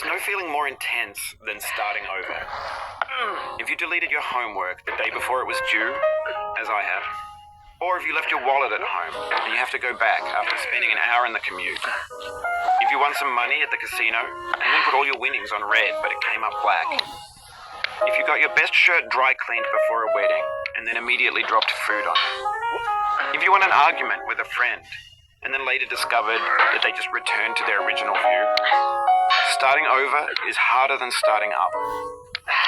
There's no feeling more intense than starting over. If you deleted your homework the day before it was due, as I have, or if you left your wallet at home and you have to go back after spending an hour in the commute. If you won some money at the casino and then put all your winnings on red but it came up black. If you got your best shirt dry cleaned before a wedding and then immediately dropped food on it. If you won an argument with a friend and then later discovered that they just returned to their original view. Starting over is harder than starting up.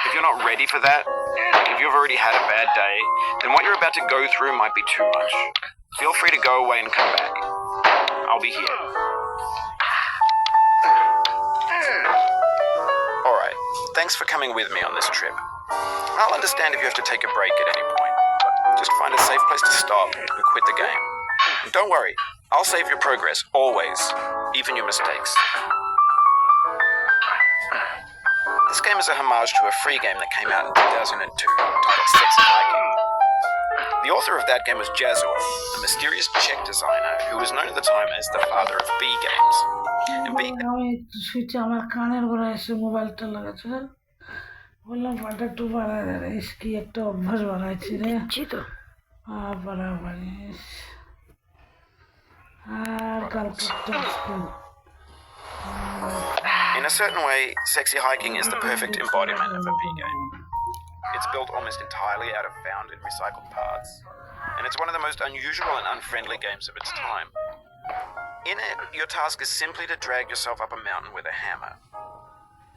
If you're not ready for that, like if you've already had a bad day, then what you're about to go through might be too much. Feel free to go away and come back. I'll be here. Alright, thanks for coming with me on this trip. I'll understand if you have to take a break at any point. Just find a safe place to stop and quit the game. And don't worry, I'll save your progress, always, even your mistakes. This game is a homage to a free game that came out in 2002, titled Sexy Hiking. The author of that game was Jazuo, a mysterious Czech designer who was known at the time as the father of B games. And B... সুইচে আমার কানের গোড়া এসে মোবাইলটা লাগাচ্ছে বললাম ফাটা two বাড়ায় রে কি একটা অভ্যাস বানাইছি রে তো বাড়াবাড়ি আর কালকে school In a certain way, Sexy Hiking is the perfect embodiment of a B game. It's built almost entirely out of found and recycled parts, and it's one of the most unusual and unfriendly games of its time. In it, your task is simply to drag yourself up a mountain with a hammer.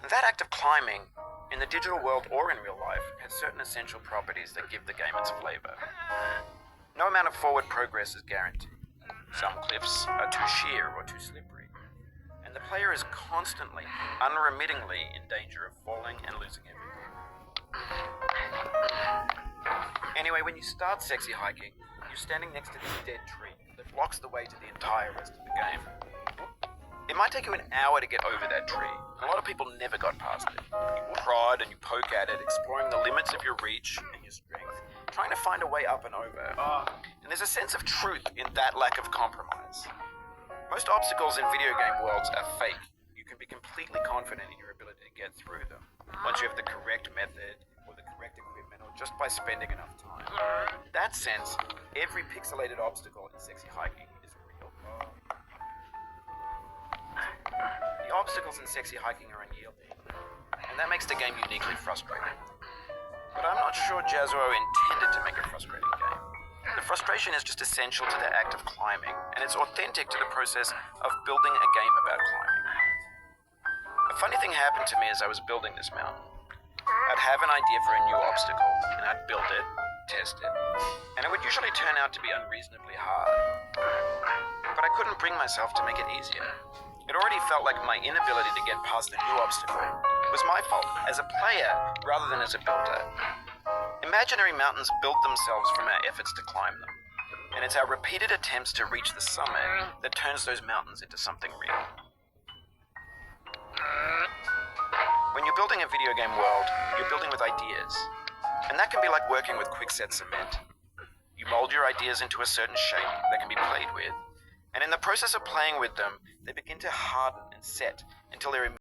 And that act of climbing, in the digital world or in real life, has certain essential properties that give the game its flavor. No amount of forward progress is guaranteed. Some cliffs are too sheer or too slippery. The player is constantly, unremittingly in danger of falling and losing everything. Anyway, when you start Sexy Hiking, you're standing next to this dead tree that blocks the way to the entire rest of the game. It might take you an hour to get over that tree. A lot of people never got past it. You prod and you poke at it, exploring the limits of your reach and your strength, trying to find a way up and over. And there's a sense of truth in that lack of compromise. Most obstacles in video game worlds are fake. You can be completely confident in your ability to get through them, once you have the correct method, or the correct equipment, or just by spending enough time. In that sense, every pixelated obstacle in Sexy Hiking is real. The obstacles in Sexy Hiking are unyielding, and that makes the game uniquely frustrating. But I'm not sure Jazuo intended to make a frustrating game. The frustration is just essential to the act of climbing, and it's authentic to the process of building a game about climbing. A funny thing happened to me as I was building this mountain. I'd have an idea for a new obstacle, and I'd build it, test it, and it would usually turn out to be unreasonably hard. But I couldn't bring myself to make it easier. It already felt like my inability to get past a new obstacle was my fault as a player rather than as a builder. Imaginary mountains build themselves from our efforts to climb them, and it's our repeated attempts to reach the summit that turns those mountains into something real. When you're building a video game world, you're building with ideas, and that can be like working with quickset cement. You mold your ideas into a certain shape that can be played with, and in the process of playing with them, they begin to harden and set until they're